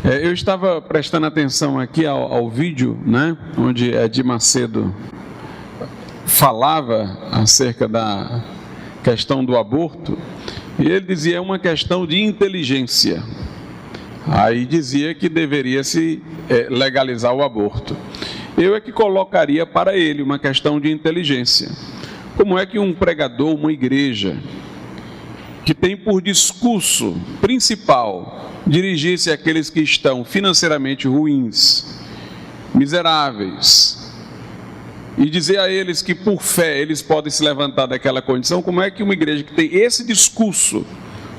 Eu estava prestando atenção aqui ao vídeo, né, onde Edir Macedo falava acerca da questão do aborto, e ele dizia é uma questão de inteligência. Aí dizia que deveria se legalizar o aborto. Eu é que colocaria para ele uma questão de inteligência. Como é que um pregador, uma igreja, que tem por discurso principal dirigir-se àqueles que estão financeiramente ruins, miseráveis, e dizer a eles que por fé eles podem se levantar daquela condição, como é que uma igreja que tem esse discurso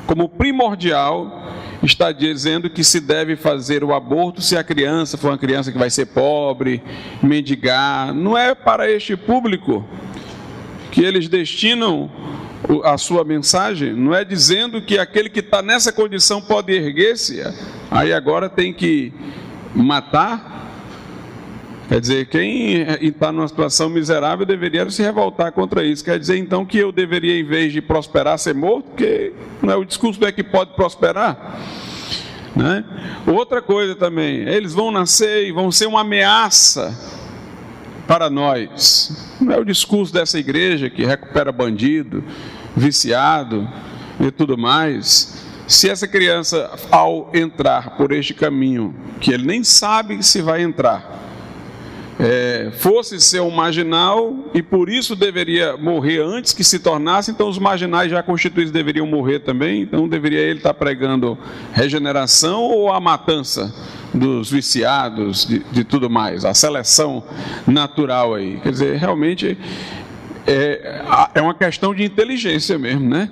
como primordial está dizendo que se deve fazer o aborto se a criança for uma criança que vai ser pobre, mendigar? Não é para este público que eles destinam a sua mensagem, não é dizendo que aquele que está nessa condição pode erguer-se, aí agora tem que matar. Quer dizer, quem está numa situação miserável deveria se revoltar contra isso. Quer dizer, então, que eu deveria, em vez de prosperar, ser morto? Porque não é o discurso é que pode prosperar, né? Outra coisa também, eles vão nascer e vão ser uma ameaça para nós. Não é o discurso dessa igreja que recupera bandido, viciado e tudo mais. Se essa criança, ao entrar por este caminho, que ele nem sabe se vai entrar, fosse ser um marginal e por isso deveria morrer antes que se tornasse, então os marginais já constituídos deveriam morrer também, então deveria ele estar pregando regeneração ou a matança dos viciados, de tudo mais, a seleção natural aí. Quer dizer, realmente é uma questão de inteligência mesmo, né?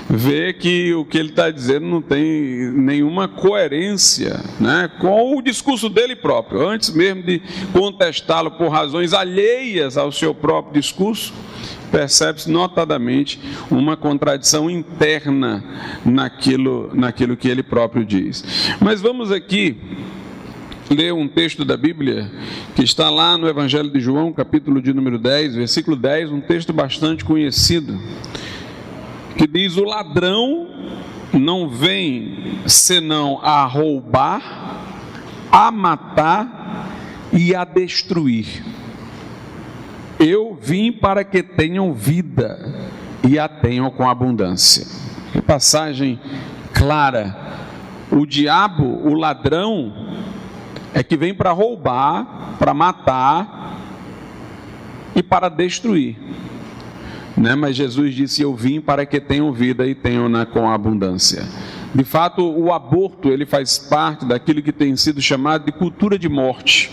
Ver que o que ele está dizendo não tem nenhuma coerência, né, com o discurso dele próprio. Antes mesmo de contestá-lo por razões alheias ao seu próprio discurso, percebe-se notadamente uma contradição interna naquilo que ele próprio diz. Mas vamos aqui ler um texto da Bíblia que está lá no Evangelho de João, capítulo de número 10, versículo 10, um texto bastante conhecido, que diz: o ladrão não vem senão a roubar, a matar e a destruir. Eu vim para que tenham vida e a tenham com abundância. Que passagem clara. O diabo, o ladrão, é que vem para roubar, para matar e para destruir, né? Mas Jesus disse: eu vim para que tenham vida e tenham-na com abundância. De fato, o aborto, ele faz parte daquilo que tem sido chamado de cultura de morte.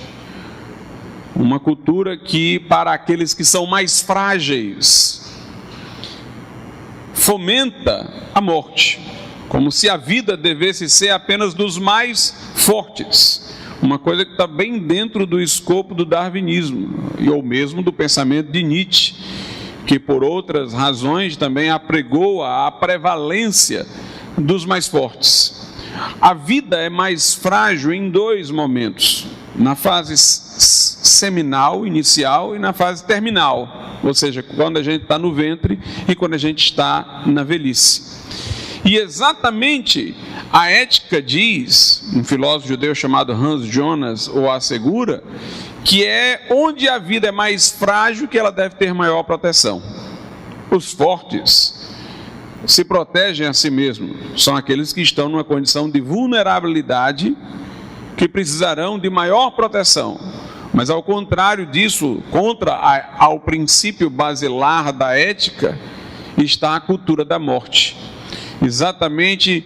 Uma cultura que, para aqueles que são mais frágeis, fomenta a morte, como se a vida devesse ser apenas dos mais fortes. Uma coisa que está bem dentro do escopo do darwinismo, ou mesmo do pensamento de Nietzsche, que por outras razões também apregoa a prevalência dos mais fortes. A vida é mais frágil em dois momentos: na fase seminal, inicial, e na fase terminal, ou seja, quando a gente está no ventre e quando a gente está na velhice. E exatamente a ética diz, um filósofo judeu chamado Hans Jonas o assegura, que é onde a vida é mais frágil que ela deve ter maior proteção. Os fortes se protegem a si mesmos, são aqueles que estão numa condição de vulnerabilidade, que precisarão de maior proteção. Mas ao contrário disso, ao princípio basilar da ética, está a cultura da morte, exatamente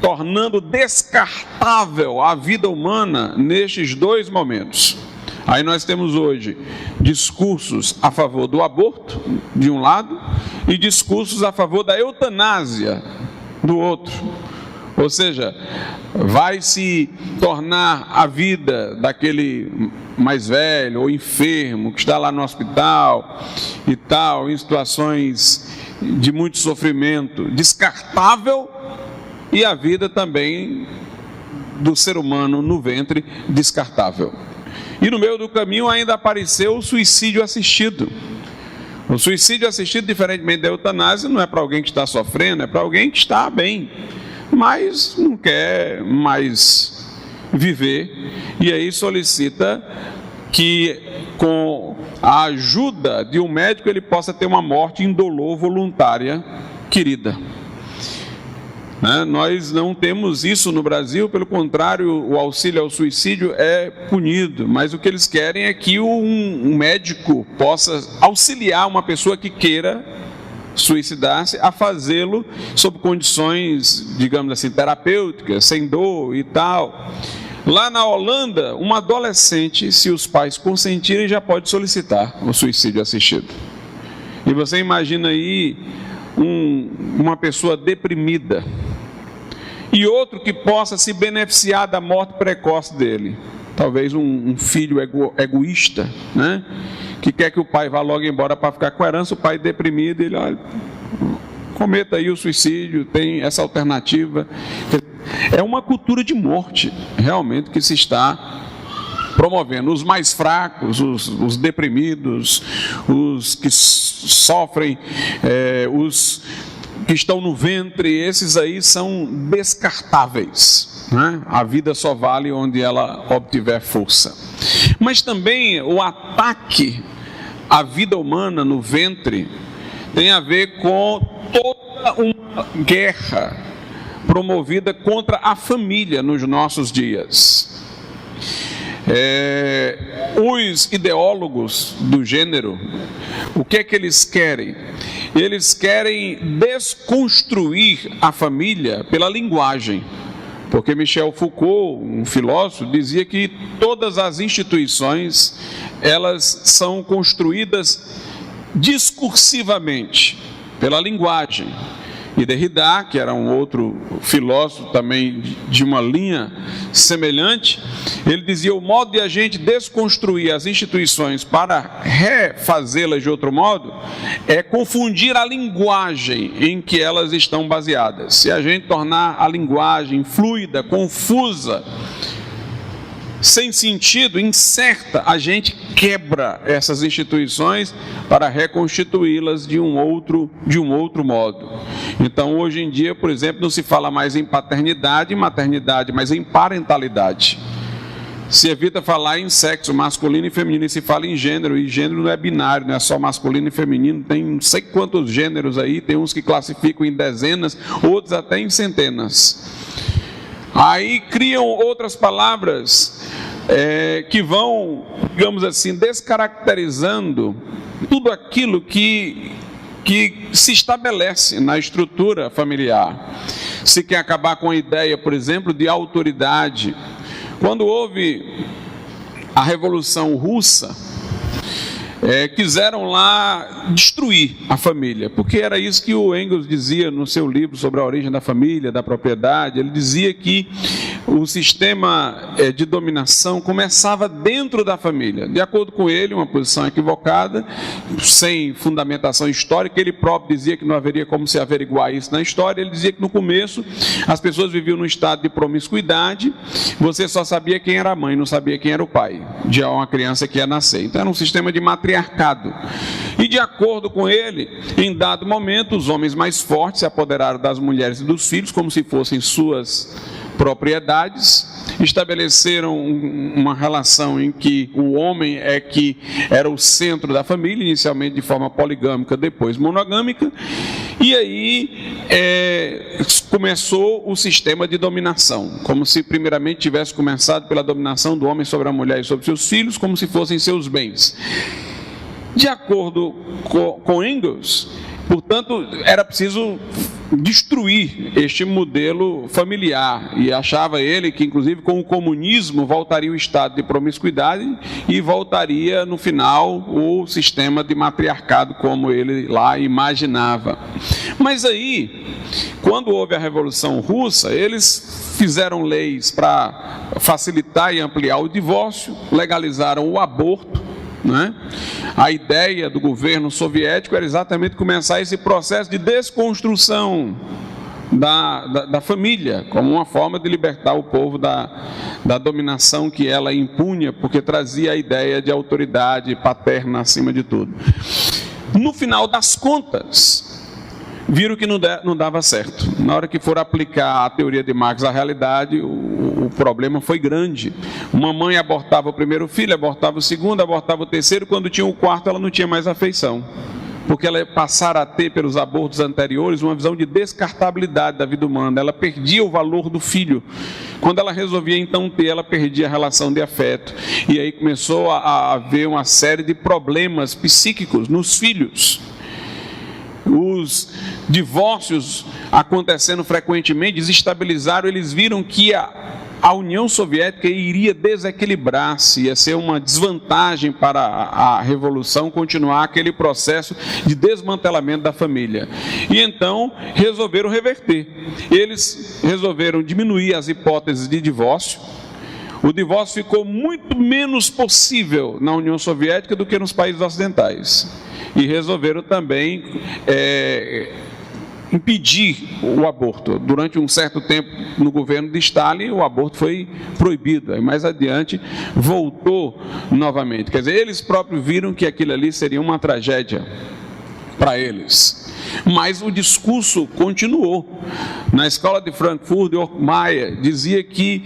tornando descartável a vida humana nestes dois momentos. Aí nós temos hoje discursos a favor do aborto, de um lado, e discursos a favor da eutanásia, do outro. Ou seja, vai se tornar a vida daquele mais velho ou enfermo, que está lá no hospital e tal, em situações de muito sofrimento, descartável, e a vida também do ser humano no ventre, descartável. E no meio do caminho ainda apareceu o suicídio assistido. O suicídio assistido, diferentemente da eutanásia, não é para alguém que está sofrendo, é para alguém que está bem, mas não quer mais viver, e aí solicita que com a ajuda de um médico ele possa ter uma morte indolor voluntária querida. Nós não temos isso no Brasil, pelo contrário, o auxílio ao suicídio é punido, mas o que eles querem é que um médico possa auxiliar uma pessoa que queira suicidar-se a fazê-lo sob condições, digamos assim, terapêuticas, sem dor e tal. Lá na Holanda, uma adolescente, se os pais consentirem, já pode solicitar o suicídio assistido. E você imagina aí uma pessoa deprimida e outro que possa se beneficiar da morte precoce dele. Talvez um filho egoísta, né? Que quer que o pai vá logo embora para ficar com a herança, o pai deprimido, ele olha, cometa aí o suicídio, tem essa alternativa. É uma cultura de morte, realmente, que se está promovendo. Os mais fracos, os deprimidos, os que sofrem, os que estão no ventre, esses aí são descartáveis, né? A vida só vale onde ela obtiver força. Mas também o ataque à vida humana no ventre tem a ver com toda uma guerra promovida contra a família nos nossos dias. Os ideólogos do gênero, o que é que eles querem? Eles querem desconstruir a família pela linguagem, porque Michel Foucault, um filósofo, dizia que todas as instituições, elas são construídas discursivamente, pela linguagem. E Derrida, que era um outro filósofo também de uma linha semelhante, ele dizia: o modo de a gente desconstruir as instituições para refazê-las de outro modo é confundir a linguagem em que elas estão baseadas. Se a gente tornar a linguagem fluida, confusa, sem sentido, incerta, a gente quebra essas instituições para reconstituí-las de um outro modo. Então, hoje em dia, por exemplo, não se fala mais em paternidade e maternidade, mas em parentalidade. Se evita falar em sexo masculino e feminino e se fala em gênero, e gênero não é binário, não é só masculino e feminino, tem não sei quantos gêneros aí, tem uns que classificam em dezenas, outros até em centenas. Aí criam outras palavras que vão, digamos assim, descaracterizando tudo aquilo que se estabelece na estrutura familiar. Se quer acabar com a ideia, por exemplo, de autoridade. Quando houve a Revolução Russa, quiseram lá destruir a família, porque era isso que o Engels dizia no seu livro sobre a origem da família, da propriedade. Ele dizia que o sistema de dominação começava dentro da família. De acordo com ele, uma posição equivocada, sem fundamentação histórica. Ele próprio dizia que não haveria como se averiguar isso na história. Ele dizia que no começo as pessoas viviam num estado de promiscuidade, você só sabia quem era a mãe, não sabia quem era o pai de uma criança que ia nascer. Então era um sistema de matriarcado. E de acordo com ele, em dado momento, os homens mais fortes se apoderaram das mulheres e dos filhos como se fossem suas propriedades, estabeleceram uma relação em que o homem que era o centro da família, inicialmente de forma poligâmica, depois monogâmica, e aí começou o sistema de dominação, como se primeiramente tivesse começado pela dominação do homem sobre a mulher e sobre seus filhos, como se fossem seus bens. De acordo com Engels, portanto, era preciso destruir este modelo familiar, e achava ele que, inclusive, com o comunismo voltaria o estado de promiscuidade e voltaria, no final, o sistema de matriarcado como ele lá imaginava. Mas aí, quando houve a Revolução Russa, eles fizeram leis para facilitar e ampliar o divórcio, legalizaram o aborto, né? A ideia do governo soviético era exatamente começar esse processo de desconstrução da família, como uma forma de libertar o povo da dominação que ela impunha, porque trazia a ideia de autoridade paterna acima de tudo. No final das contas, viram que não dava certo. Na hora que foram aplicar a teoria de Marx à realidade, o problema foi grande. Uma mãe abortava o primeiro filho, abortava o segundo, abortava o terceiro, quando tinha o quarto ela não tinha mais afeição, porque ela passara a ter, pelos abortos anteriores, uma visão de descartabilidade da vida humana. Ela perdia o valor do filho. Quando ela resolvia então ter, ela perdia a relação de afeto. E aí começou a haver uma série de problemas psíquicos nos filhos. Os divórcios acontecendo frequentemente desestabilizaram. Eles viram que a União Soviética iria desequilibrar-se, ia ser uma desvantagem para a Revolução continuar aquele processo de desmantelamento da família. E então resolveram reverter. Eles resolveram diminuir as hipóteses de divórcio. O divórcio ficou muito menos possível na União Soviética do que nos países ocidentais. E resolveram também impedir o aborto. Durante um certo tempo, no governo de Stalin, o aborto foi proibido. Aí, mais adiante, voltou novamente. Quer dizer, eles próprios viram que aquilo ali seria uma tragédia para eles. Mas o discurso continuou. Na escola de Frankfurt, Mayer dizia que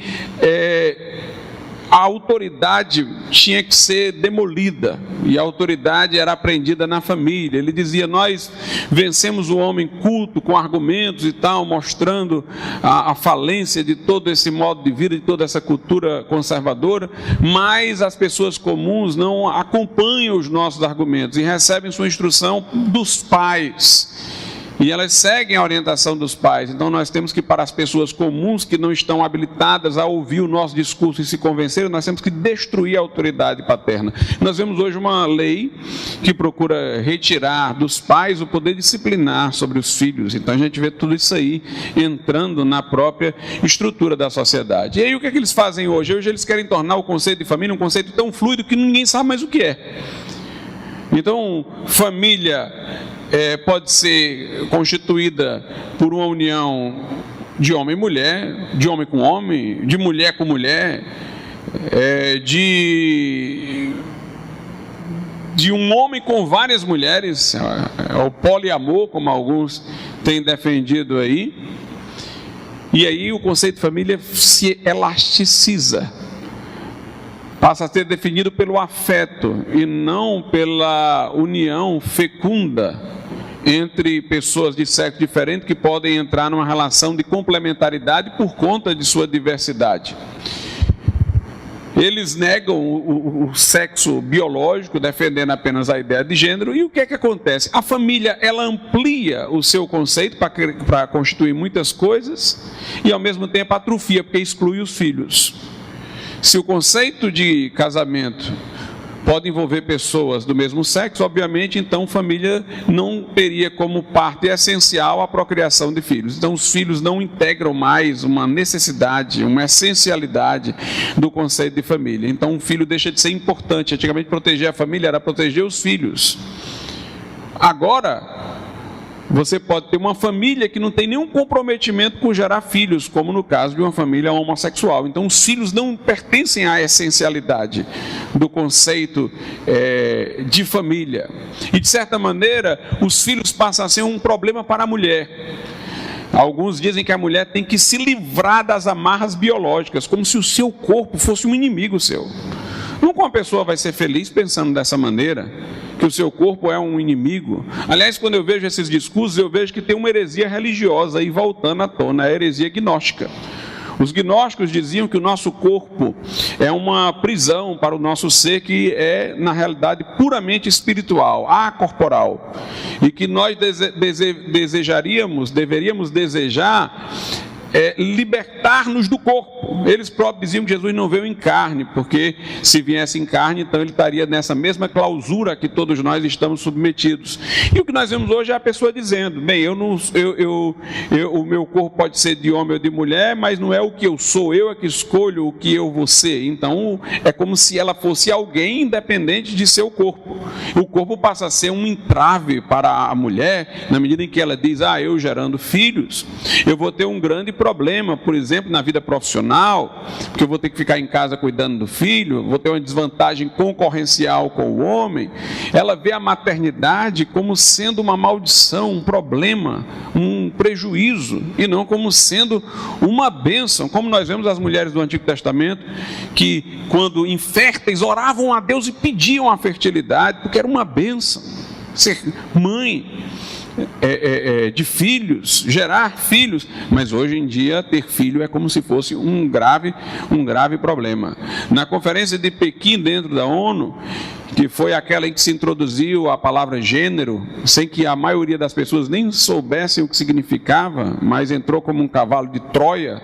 a autoridade tinha que ser demolida, e a autoridade era aprendida na família. Ele dizia: nós vencemos o homem culto com argumentos e tal, mostrando a falência de todo esse modo de vida, de toda essa cultura conservadora, mas as pessoas comuns não acompanham os nossos argumentos e recebem sua instrução dos pais. E elas seguem a orientação dos pais. Então nós temos que, para as pessoas comuns que não estão habilitadas a ouvir o nosso discurso e se convencer, nós temos que destruir a autoridade paterna. Nós vemos hoje uma lei que procura retirar dos pais o poder disciplinar sobre os filhos. Então a gente vê tudo isso aí entrando na própria estrutura da sociedade. E aí o que é que eles fazem hoje? Hoje eles querem tornar o conceito de família um conceito tão fluido que ninguém sabe mais o que é. Então, família pode ser constituída por uma união de homem e mulher, de homem com homem, de mulher com mulher, de um homem com várias mulheres, o poliamor, como alguns têm defendido aí. E aí o conceito de família se elasticiza, passa a ser definido pelo afeto e não pela união fecunda entre pessoas de sexo diferente que podem entrar numa relação de complementaridade por conta de sua diversidade. Eles negam o sexo biológico, defendendo apenas a ideia de gênero. E o que é que acontece? A família, ela amplia o seu conceito para constituir muitas coisas e ao mesmo tempo atrofia, porque exclui os filhos. Se o conceito de casamento pode envolver pessoas do mesmo sexo, obviamente, então família não teria como parte essencial a procriação de filhos. Então os filhos não integram mais uma necessidade, uma essencialidade do conceito de família. Então um filho deixa de ser importante. Antigamente proteger a família era proteger os filhos. Agora você pode ter uma família que não tem nenhum comprometimento com gerar filhos, como no caso de uma família homossexual. Então os filhos não pertencem à essencialidade do conceito de família. E de certa maneira, os filhos passam a ser um problema para a mulher. Alguns dizem que a mulher tem que se livrar das amarras biológicas, como se o seu corpo fosse um inimigo seu. Nunca uma pessoa vai ser feliz pensando dessa maneira, que o seu corpo é um inimigo. Aliás, quando eu vejo esses discursos, eu vejo que tem uma heresia religiosa aí voltando à tona, a heresia gnóstica. Os gnósticos diziam que o nosso corpo é uma prisão para o nosso ser, que é, na realidade, puramente espiritual, acorporal. E que nós deveríamos desejar libertar-nos do corpo. Eles próprios diziam que Jesus não veio em carne, porque se viesse em carne, então ele estaria nessa mesma clausura que todos nós estamos submetidos. E o que nós vemos hoje é a pessoa dizendo: bem, o meu corpo pode ser de homem ou de mulher, mas não é o que eu sou, eu é que escolho o que eu vou ser. Então é como se ela fosse alguém independente de seu corpo. O corpo passa a ser um entrave para a mulher, na medida em que ela diz: eu gerando filhos, eu vou ter um grande problema, por exemplo, na vida profissional, porque eu vou ter que ficar em casa cuidando do filho, vou ter uma desvantagem concorrencial com o homem. Ela vê a maternidade como sendo uma maldição, um problema, um prejuízo, e não como sendo uma bênção, como nós vemos as mulheres do Antigo Testamento, que quando inférteis oravam a Deus e pediam a fertilidade, porque era uma bênção ser mãe de filhos, gerar filhos. Mas hoje em dia ter filho é como se fosse um grave problema. Na conferência de Pequim dentro da ONU, que foi aquela em que se introduziu a palavra gênero, sem que a maioria das pessoas nem soubessem o que significava, mas entrou como um cavalo de Troia.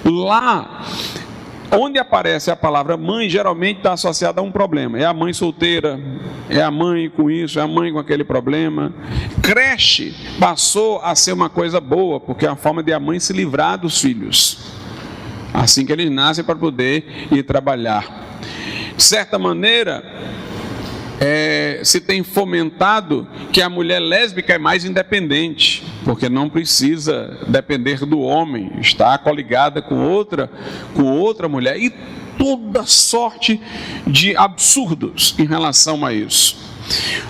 Lá onde aparece a palavra mãe, geralmente está associada a um problema. É a mãe solteira, é a mãe com isso, é a mãe com aquele problema. Creche passou a ser uma coisa boa, porque é a forma de a mãe se livrar dos filhos, assim que eles nascem, para poder ir trabalhar. De certa maneira, se tem fomentado que a mulher lésbica é mais independente, porque não precisa depender do homem, está coligada com outra mulher, e toda sorte de absurdos em relação a isso.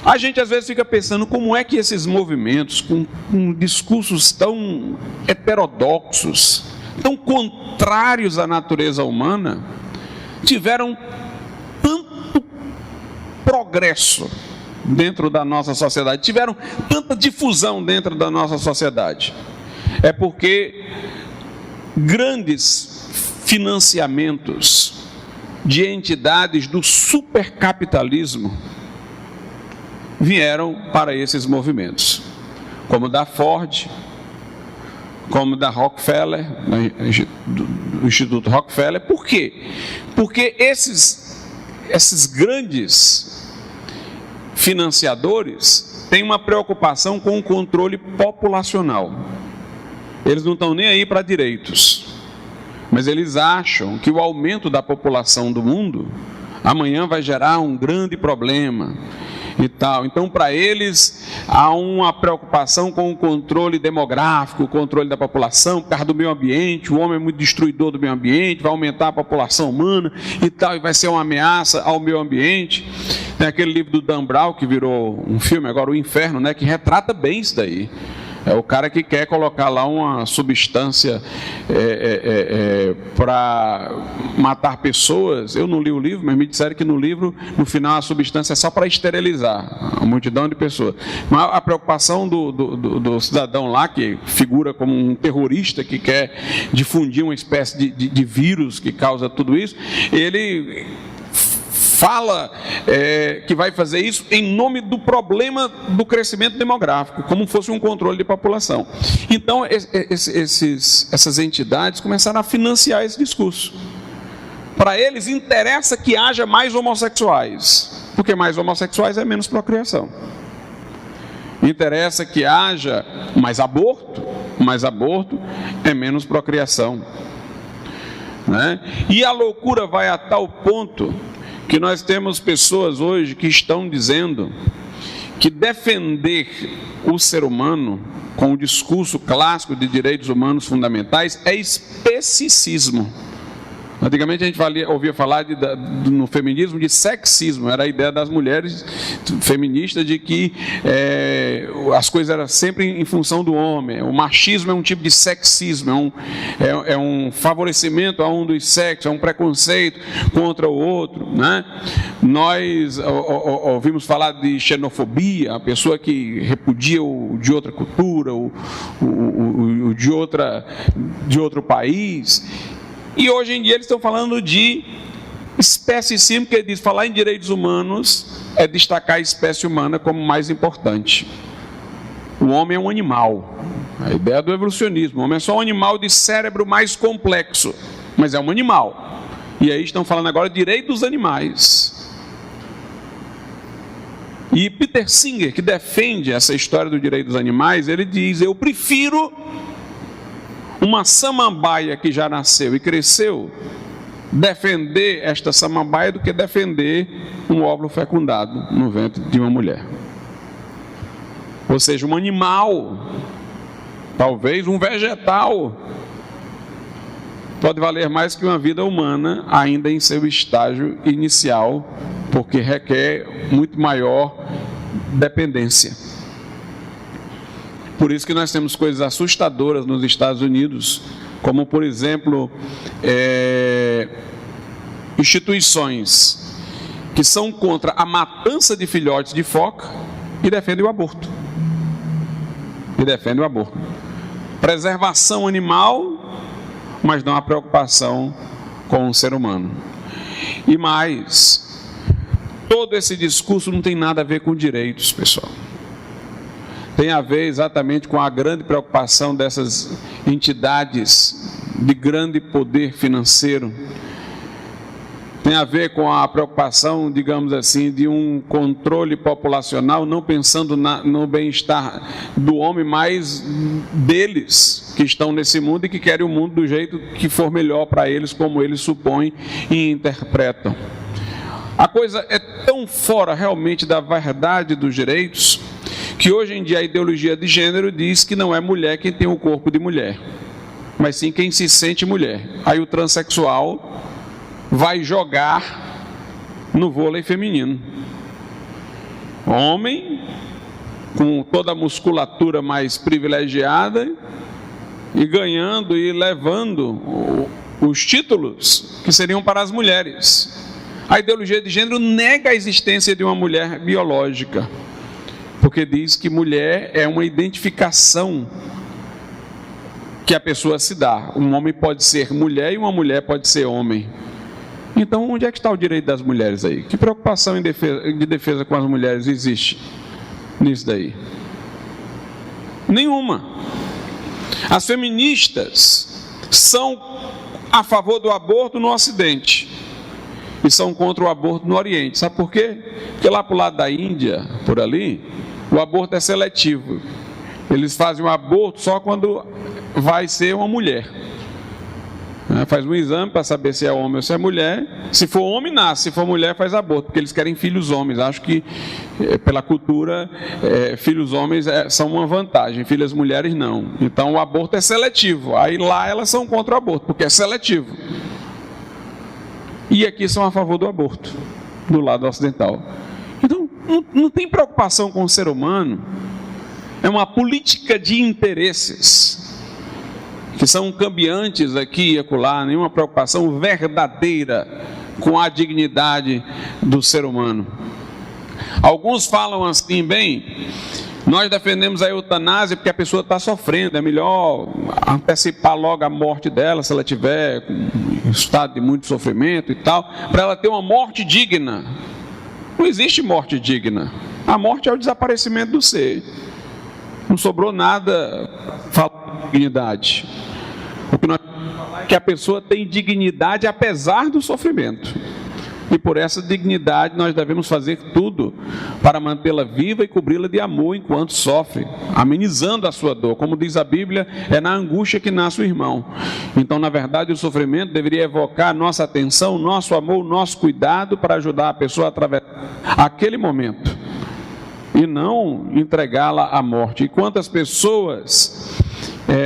A gente às vezes fica pensando como é que esses movimentos, com discursos tão heterodoxos, tão contrários à natureza humana, tiveram progresso dentro da nossa sociedade, tiveram tanta difusão dentro da nossa sociedade. É porque grandes financiamentos de entidades do supercapitalismo vieram para esses movimentos, como da Ford, como da Rockefeller, do Instituto Rockefeller. Por quê? Porque esses grandes financiadores têm uma preocupação com o controle populacional. Eles não estão nem aí para direitos, mas eles acham que o aumento da população do mundo amanhã vai gerar um grande problema e tal. Então, para eles, há uma preocupação com o controle demográfico, o controle da população, por causa do meio ambiente. O homem é muito destruidor do meio ambiente, vai aumentar a população humana e tal, e vai ser uma ameaça ao meio ambiente. Tem aquele livro do Dan Brown, que virou um filme agora, O Inferno, né, que retrata bem isso daí. É o cara que quer colocar lá uma substância para matar pessoas. Eu não li o livro, mas me disseram que no livro, no final, a substância é só para esterilizar a multidão de pessoas. Mas a preocupação do cidadão lá, que figura como um terrorista que quer difundir uma espécie de vírus que causa tudo isso, ele fala que vai fazer isso em nome do problema do crescimento demográfico, como fosse um controle de população. Então, essas entidades começaram a financiar esse discurso. Para eles, interessa que haja mais homossexuais, porque mais homossexuais é menos procriação. Interessa que haja mais aborto é menos procriação, né? E a loucura vai a tal ponto que nós temos pessoas hoje que estão dizendo que defender o ser humano com o discurso clássico de direitos humanos fundamentais é especicismo. Antigamente a gente ouvia falar no feminismo de sexismo, era a ideia das mulheres feministas de que as coisas eram sempre em função do homem. O machismo é um tipo de sexismo, é um favorecimento a um dos sexos, é um preconceito contra o outro, né? Nós ouvimos falar de xenofobia, a pessoa que repudia o de outra cultura, o de outro país. E hoje em dia eles estão falando de especismo, que diz falar em direitos humanos é destacar a espécie humana como mais importante. O homem é um animal. A ideia do evolucionismo. O homem é só um animal de cérebro mais complexo, mas é um animal. E aí estão falando agora de direito dos animais. E Peter Singer, que defende essa história do direito dos animais, ele diz: eu prefiro uma samambaia que já nasceu e cresceu defender esta samambaia do que defender um óvulo fecundado no ventre de uma mulher. Ou seja, um animal, talvez um vegetal, pode valer mais que uma vida humana ainda em seu estágio inicial, porque requer muito maior dependência. Por isso que nós temos coisas assustadoras nos Estados Unidos, como, por exemplo, instituições que são contra a matança de filhotes de foca e defendem o aborto. Preservação animal, mas não a preocupação com o ser humano. E mais, todo esse discurso não tem nada a ver com direitos, pessoal. Tem a ver exatamente com a grande preocupação dessas entidades de grande poder financeiro. Tem a ver com a preocupação, digamos assim, de um controle populacional, não pensando no bem-estar do homem, mas deles que estão nesse mundo e que querem o mundo do jeito que for melhor para eles, como eles supõem e interpretam. A coisa é tão fora realmente da verdade dos direitos, que hoje em dia a ideologia de gênero diz que não é mulher quem tem o corpo de mulher, mas sim quem se sente mulher. Aí o transexual vai jogar no vôlei feminino. Homem, com toda a musculatura mais privilegiada, e ganhando e levando os títulos que seriam para as mulheres. A ideologia de gênero nega a existência de uma mulher biológica, porque diz que mulher é uma identificação que a pessoa se dá. Um homem pode ser mulher e uma mulher pode ser homem. Então, onde é que está o direito das mulheres aí? Que preocupação de defesa com as mulheres existe nisso daí? Nenhuma. As feministas são a favor do aborto no Ocidente e são contra o aborto no Oriente. Sabe por quê? Porque lá para o lado da Índia, por ali, o aborto é seletivo. Eles fazem o aborto só quando vai ser uma mulher. Faz um exame para saber se é homem ou se é mulher. Se for homem, nasce. Se for mulher, faz aborto, porque eles querem filhos homens. Acho que, pela cultura, filhos homens são uma vantagem, filhas mulheres não. Então o aborto é seletivo. Aí lá elas são contra o aborto, porque é seletivo. E aqui são a favor do aborto, do lado ocidental. Então não tem preocupação com o ser humano. É uma política de interesses que são cambiantes aqui e acolá, nenhuma preocupação verdadeira com a dignidade do ser humano. Alguns falam assim, bem, nós defendemos a eutanásia porque a pessoa está sofrendo, é melhor antecipar logo a morte dela, se ela tiver em estado de muito sofrimento e tal, para ela ter uma morte digna. Não existe morte digna. A morte é o desaparecimento do ser. Não sobrou nada falando de dignidade. O que nós falamos é que a pessoa tem dignidade apesar do sofrimento. E por essa dignidade nós devemos fazer tudo para mantê-la viva e cobri-la de amor enquanto sofre, amenizando a sua dor. Como diz a Bíblia, é na angústia que nasce o irmão. Então, na verdade, o sofrimento deveria evocar nossa atenção, nosso amor, nosso cuidado para ajudar a pessoa a atravessar aquele momento e não entregá-la à morte. E quantas pessoas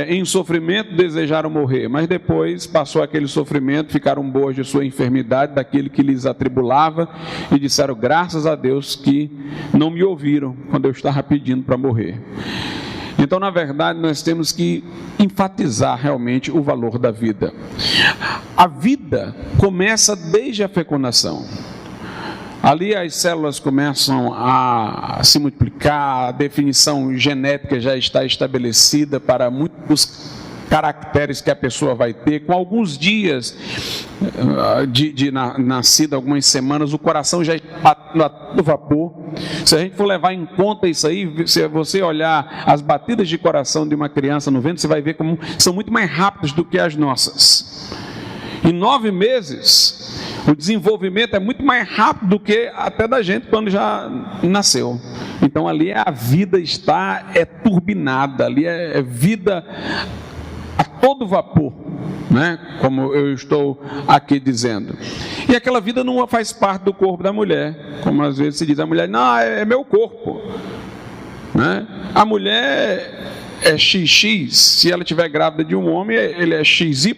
em sofrimento desejaram morrer, mas depois passou aquele sofrimento, ficaram boas de sua enfermidade, daquele que lhes atribulava, e disseram, graças a Deus que não me ouviram quando eu estava pedindo para morrer. Então, na verdade, nós temos que enfatizar realmente o valor da vida. A vida começa desde a fecundação. Ali as células começam a se multiplicar, a definição genética já está estabelecida para muitos caracteres que a pessoa vai ter. Com alguns dias de nascida, algumas semanas, o coração já está batendo a todo vapor. Se a gente for levar em conta isso aí, se você olhar as batidas de coração de uma criança no ventre, você vai ver como são muito mais rápidas do que as nossas. Em 9 meses... o desenvolvimento é muito mais rápido do que até da gente quando já nasceu. Então ali a vida está turbinada, ali é vida a todo vapor, né? Como eu estou aqui dizendo. E aquela vida não faz parte do corpo da mulher, como às vezes se diz, a mulher, não, é meu corpo, né? A mulher é XX, se ela estiver grávida de um homem, ele é XY.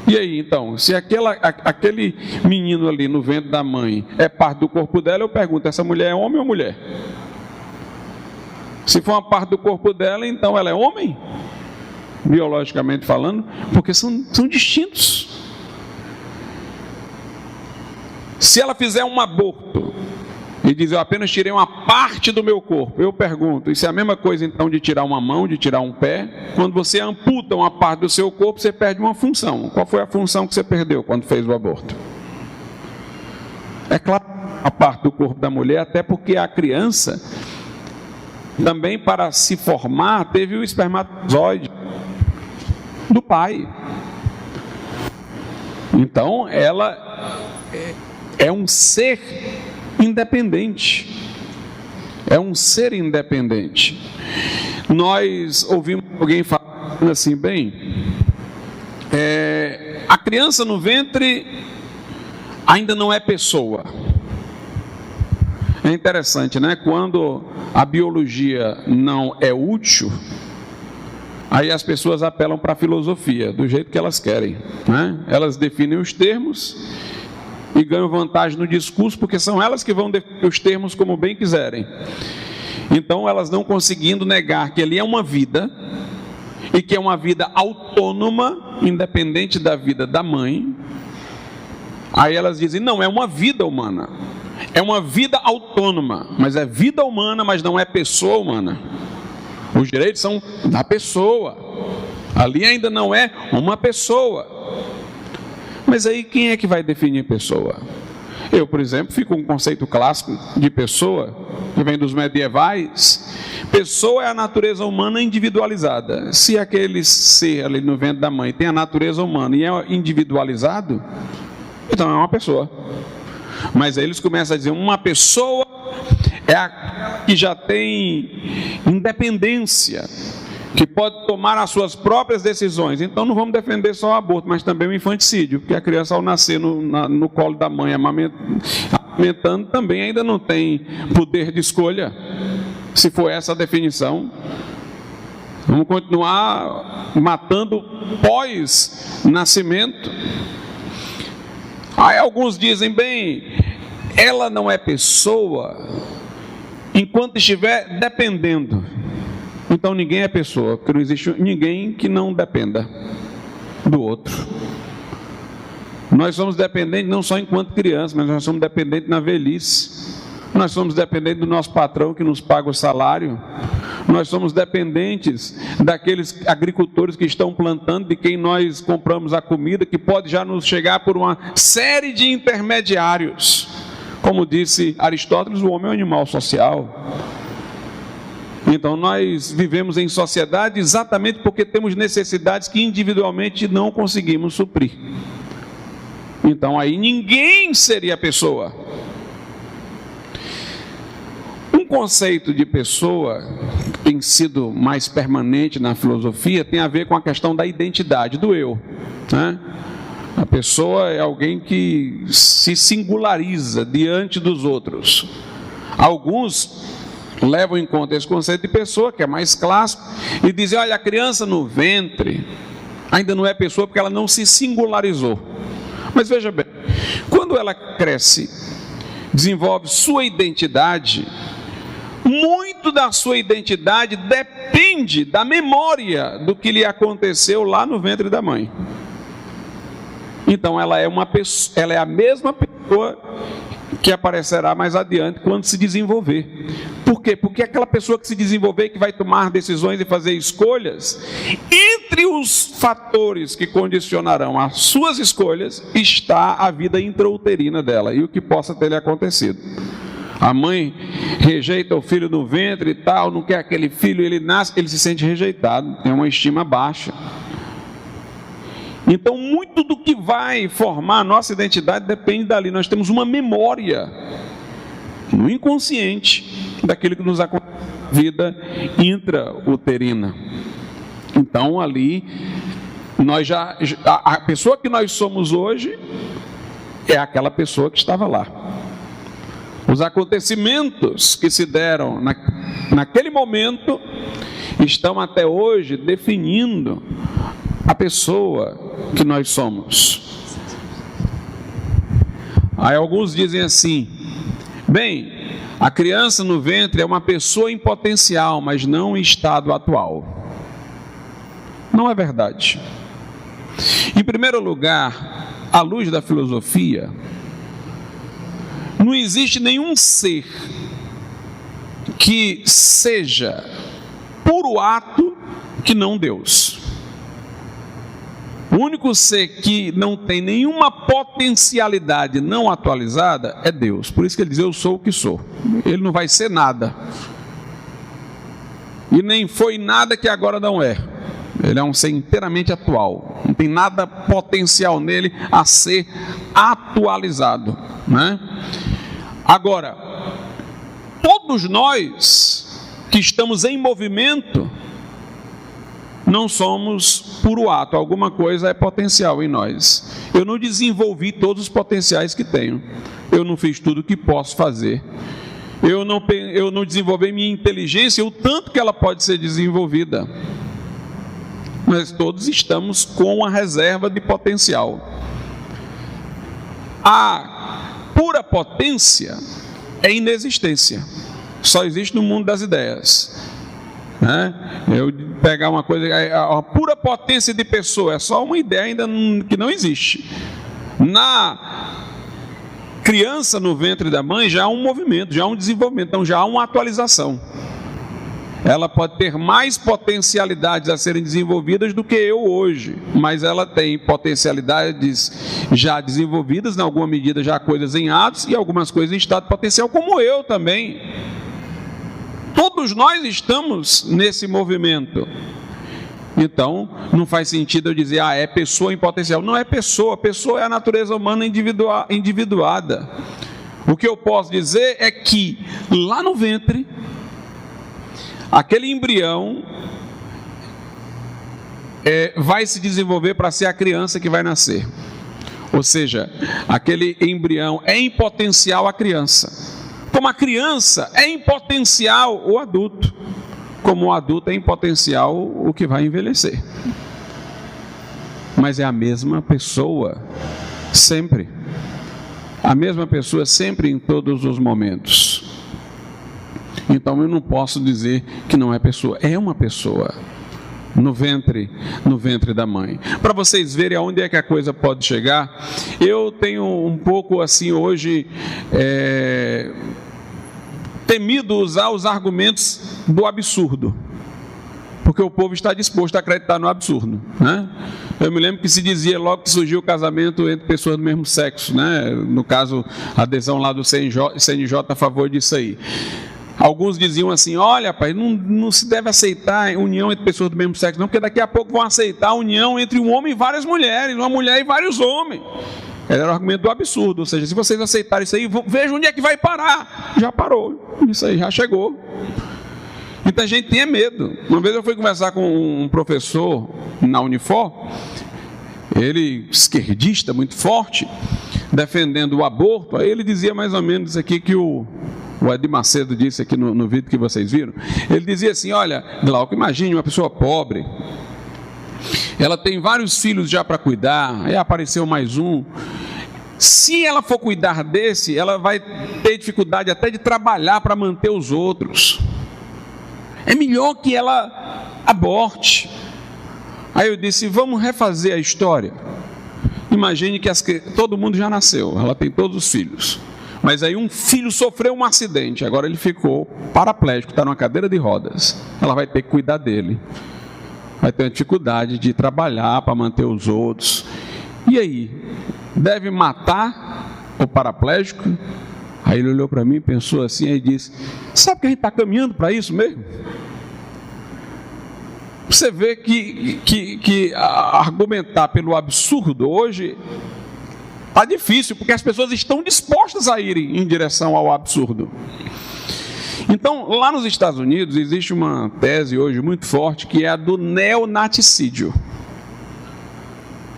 E aí, então, se aquele menino ali no ventre da mãe é parte do corpo dela, eu pergunto, essa mulher é homem ou mulher? Se for uma parte do corpo dela, então ela é homem? Biologicamente falando, porque são distintos. Se ela fizer um aborto e dizer, eu apenas tirei uma parte do meu corpo, eu pergunto, isso é a mesma coisa então de tirar uma mão, de tirar um pé? Quando você amputa uma parte do seu corpo, você perde uma função. Qual foi a função que você perdeu quando fez o aborto? É claro, a parte do corpo da mulher, até porque a criança também, para se formar, teve o espermatozoide do pai. Então ela é um ser independente. É um ser independente. Nós ouvimos alguém falando assim, a criança no ventre ainda não é pessoa. É interessante, né? Quando a biologia não é útil, aí as pessoas apelam para a filosofia, do jeito que elas querem, né? Elas definem os termos e ganham vantagem no discurso, porque são elas que vão definir os termos como bem quiserem. Então, elas não conseguindo negar que ali é uma vida, e que é uma vida autônoma, independente da vida da mãe, aí elas dizem, não, é uma vida humana, é uma vida autônoma, mas é vida humana, mas não é pessoa humana. Os direitos são da pessoa, ali ainda não é uma pessoa. Mas aí quem é que vai definir pessoa? Eu, por exemplo, fico com um conceito clássico de pessoa, que vem dos medievais. Pessoa é a natureza humana individualizada. Se aquele ser ali no ventre da mãe tem a natureza humana e é individualizado, então é uma pessoa. Mas aí eles começam a dizer, uma pessoa é a que já tem independência, que pode tomar as suas próprias decisões. Então não vamos defender só o aborto, mas também o infanticídio, porque a criança ao nascer no colo da mãe, amamentando, também ainda não tem poder de escolha, se for essa a definição. Vamos continuar matando pós-nascimento. Aí alguns dizem, ela não é pessoa enquanto estiver dependendo. Então ninguém é pessoa, porque não existe ninguém que não dependa do outro. Nós somos dependentes não só enquanto crianças, mas nós somos dependentes na velhice. Nós somos dependentes do nosso patrão que nos paga o salário. Nós somos dependentes daqueles agricultores que estão plantando, de quem nós compramos a comida, que pode já nos chegar por uma série de intermediários. Como disse Aristóteles, o homem é um animal social. Então nós vivemos em sociedade exatamente porque temos necessidades que individualmente não conseguimos suprir. Então aí ninguém seria pessoa. Um conceito de pessoa que tem sido mais permanente na filosofia tem a ver com a questão da identidade, do eu, né? A pessoa é alguém que se singulariza diante dos outros. Alguns levam em conta esse conceito de pessoa, que é mais clássico, e dizem, olha, a criança no ventre ainda não é pessoa porque ela não se singularizou. Mas veja bem, quando ela cresce, desenvolve sua identidade, muito da sua identidade depende da memória do que lhe aconteceu lá no ventre da mãe. Então ela é a mesma pessoa que aparecerá mais adiante quando se desenvolver. Por quê? Porque aquela pessoa que se desenvolver, que vai tomar decisões e fazer escolhas, entre os fatores que condicionarão as suas escolhas está a vida intrauterina dela e o que possa ter lhe acontecido. A mãe rejeita o filho no ventre e tal, não quer aquele filho, ele nasce, ele se sente rejeitado, tem uma estima baixa. Então, muito do que vai formar a nossa identidade depende dali. Nós temos uma memória no inconsciente daquilo que nos acontece na vida intrauterina. Então, ali, a pessoa que nós somos hoje é aquela pessoa que estava lá. Os acontecimentos que se deram naquele momento estão até hoje definindo a pessoa que nós somos. Aí alguns dizem assim: bem, a criança no ventre é uma pessoa em potencial, mas não em estado atual. Não é verdade. Em primeiro lugar, à luz da filosofia, não existe nenhum ser que seja puro ato que não Deus. O único ser que não tem nenhuma potencialidade não atualizada é Deus. Por isso que ele diz: eu sou o que sou. Ele não vai ser nada. E nem foi nada que agora não é. Ele é um ser inteiramente atual. Não tem nada potencial nele a ser atualizado, né? Agora, todos nós que estamos em movimento não somos puro ato, alguma coisa é potencial em nós. Eu não desenvolvi todos os potenciais que tenho, eu não fiz tudo o que posso fazer, eu não desenvolvi minha inteligência o tanto que ela pode ser desenvolvida, mas todos estamos com a reserva de potencial. A pura potência é inexistência, só existe no mundo das ideias, né? Eu pegar uma coisa, a pura potência de pessoa é só uma ideia ainda que não existe. Na criança no ventre da mãe já há um movimento, já há um desenvolvimento, então já há uma atualização. Ela pode ter mais potencialidades a serem desenvolvidas do que eu hoje, mas ela tem potencialidades já desenvolvidas, em alguma medida já coisas em atos e algumas coisas em estado potencial, como eu também. Todos nós estamos nesse movimento. Então, não faz sentido eu dizer, é pessoa em potencial. Não é pessoa, pessoa é a natureza humana individuada. O que eu posso dizer é que lá no ventre, aquele embrião vai se desenvolver para ser a criança que vai nascer. Ou seja, aquele embrião é em potencial a criança. Como a criança é em potencial o adulto. Como o adulto é em potencial o que vai envelhecer. Mas é a mesma pessoa sempre. A mesma pessoa sempre em todos os momentos. Então eu não posso dizer que não é pessoa, é uma pessoa no ventre da mãe. Para vocês verem aonde é que a coisa pode chegar, eu tenho um pouco assim hoje temido usar os argumentos do absurdo, porque o povo está disposto a acreditar no absurdo, né? Eu me lembro que se dizia logo que surgiu o casamento entre pessoas do mesmo sexo, né? No caso, a adesão lá do CNJ a favor disso aí. Alguns diziam assim: olha, pai, não se deve aceitar união entre pessoas do mesmo sexo, não, porque daqui a pouco vão aceitar a união entre um homem e várias mulheres, uma mulher e vários homens. Era o argumento do absurdo, ou seja, se vocês aceitarem isso aí, vejam onde é que vai parar. Já parou, isso aí já chegou. Então a gente tinha medo. Uma vez eu fui conversar com um professor na Unifor, ele esquerdista, muito forte, defendendo o aborto. Aí ele dizia mais ou menos isso aqui que o Edir Macedo disse aqui no vídeo que vocês viram. Ele dizia assim: olha, Glauco, imagine uma pessoa pobre, ela tem vários filhos já para cuidar, aí apareceu mais um. Se ela for cuidar desse, ela vai ter dificuldade até de trabalhar para manter os outros. É melhor que ela aborte. Aí eu disse: vamos refazer a história. Imagine que todo mundo já nasceu, ela tem todos os filhos. Mas aí um filho sofreu um acidente, agora ele ficou paraplégico, está numa cadeira de rodas. Ela vai ter que cuidar dele. Vai ter dificuldade de trabalhar para manter os outros. E aí? Deve matar o paraplégico? Aí ele olhou para mim, pensou assim e disse: sabe que a gente está caminhando para isso mesmo? Você vê que argumentar pelo absurdo hoje está difícil, porque as pessoas estão dispostas a irem em direção ao absurdo. Então, lá nos Estados Unidos, existe uma tese hoje muito forte, que é a do neonaticídio.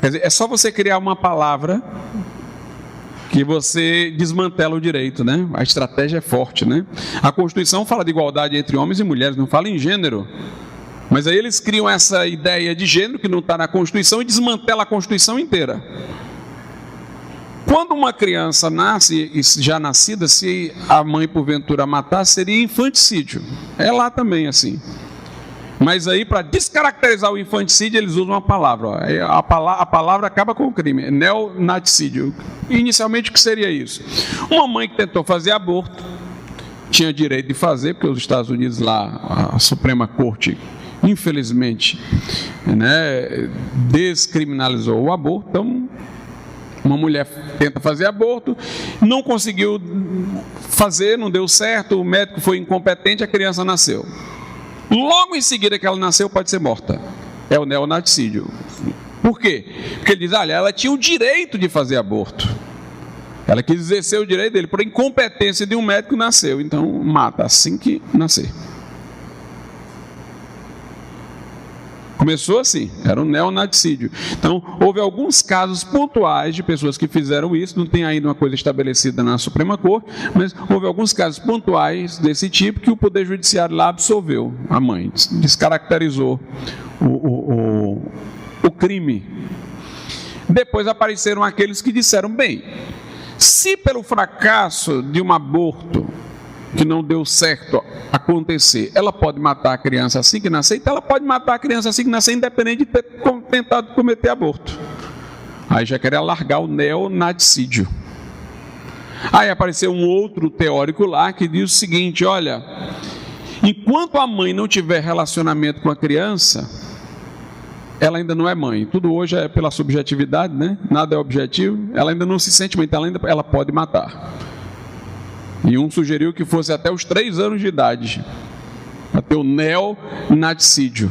Quer dizer, é só você criar uma palavra que você desmantela o direito, né? A estratégia é forte, né? A Constituição fala de igualdade entre homens e mulheres, não fala em gênero. Mas aí eles criam essa ideia de gênero que não está na Constituição e desmantela a Constituição inteira. Quando uma criança nasce, já nascida, se a mãe porventura matar, seria infanticídio. É lá também assim. Mas aí, para descaracterizar o infanticídio, eles usam uma palavra. Ó. A palavra acaba com o crime. Neonaticídio. Inicialmente, o que seria isso? Uma mãe que tentou fazer aborto, tinha direito de fazer, porque os Estados Unidos lá, a Suprema Corte, infelizmente, né, descriminalizou o aborto. Então, uma mulher tenta fazer aborto, não conseguiu fazer, não deu certo, o médico foi incompetente, a criança nasceu. Logo em seguida que ela nasceu, pode ser morta. É o neonaticídio. Por quê? Porque ele diz, olha, ela tinha o direito de fazer aborto. Ela quis exercer o direito dele, por incompetência de um médico, nasceu. Então, mata assim que nascer. Começou assim, era um neonaticídio. Então, houve alguns casos pontuais de pessoas que fizeram isso, não tem ainda uma coisa estabelecida na Suprema Corte, mas houve alguns casos pontuais desse tipo que o Poder Judiciário lá absolveu a mãe, descaracterizou o crime. Depois apareceram aqueles que disseram, bem, se pelo fracasso de um aborto que não deu certo acontecer, ela pode matar a criança assim que nascer, então ela pode matar a criança assim que nascer, independente de ter tentado cometer aborto. Aí já queria largar o neonaticídio. Aí apareceu um outro teórico lá que diz o seguinte, olha, enquanto a mãe não tiver relacionamento com a criança, ela ainda não é mãe. Tudo hoje é pela subjetividade, né? Nada é objetivo. Ela ainda não se sente mãe, então ela pode matar. E um sugeriu que fosse até os 3 anos de idade, para ter o neonaticídio.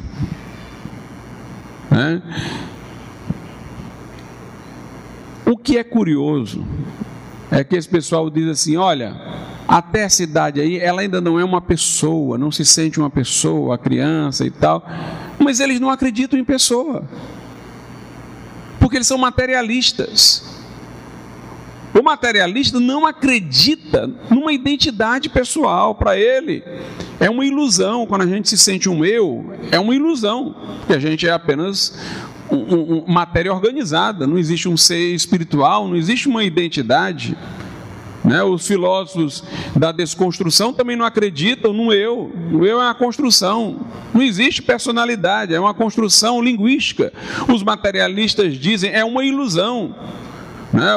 Né? O que é curioso é que esse pessoal diz assim, olha, até essa idade aí, ela ainda não é uma pessoa, não se sente uma pessoa, a criança e tal, mas eles não acreditam em pessoa, porque eles são materialistas. O materialista não acredita numa identidade pessoal. Para ele é uma ilusão. Quando a gente se sente um eu, é uma ilusão, porque a gente é apenas matéria organizada, não existe um ser espiritual, não existe uma identidade. Né? Os filósofos da desconstrução também não acreditam no eu. O eu é uma construção, não existe personalidade, é uma construção linguística. Os materialistas dizem é uma ilusão.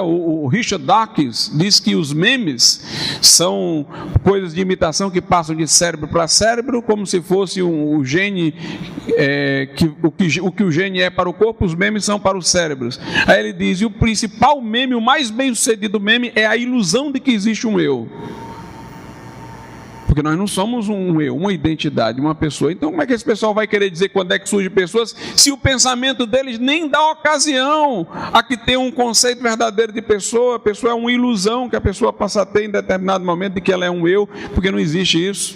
O Richard Dawkins diz que os memes são coisas de imitação que passam de cérebro para cérebro, como se fosse o gene, o que o gene é para o corpo, os memes são para os cérebros. Aí ele diz, e o principal meme, o mais bem sucedido meme, é a ilusão de que existe um eu. Porque nós não somos um eu, uma identidade, uma pessoa. Então como é que esse pessoal vai querer dizer quando é que surge pessoas, se o pensamento deles nem dá ocasião a que tenha um conceito verdadeiro de pessoa? A pessoa é uma ilusão que a pessoa passa a ter em determinado momento de que ela é um eu, porque não existe isso.